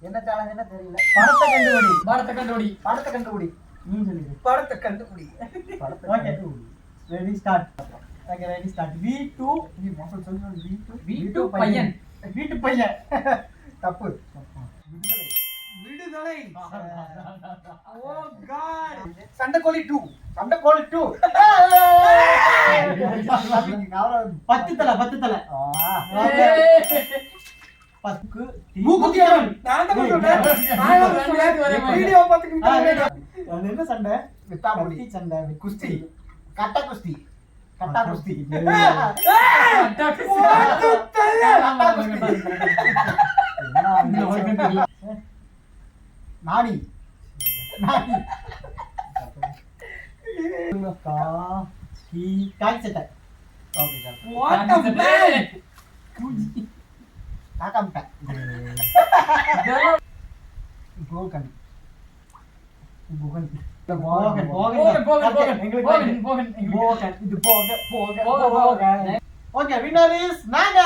என்ன சேலஞ்சுன்னு தெரியல. படத்தை கண்டுபிடி. நீ சொல்லுங்க. படத்தை கண்டுபிடி. Okay ready start. Okay ready start. V2 நீ மொத்தம் சொல்லு. V2 பையன். வீட்டு பையன். தப்பு. விடுதலை. ஓ காட். சண்டைக்கோழி 2. சண்டைக்கோழி 2. பத்து தலை. பத்துக்கு மூக்குத்தி அம்மன். நான் தான் சொல்றேன். வீடியோ பாத்துக்கிட்டு அது என்ன சண்டை? வித்தாபுடி சண்டை. குஸ்தி. கட்டா குஸ்தி. நாடி. காய் சட்டை. What the man. காக்காம்பட்டை. கோகன். ஓகே வின்னர் இஸ் நாங்க.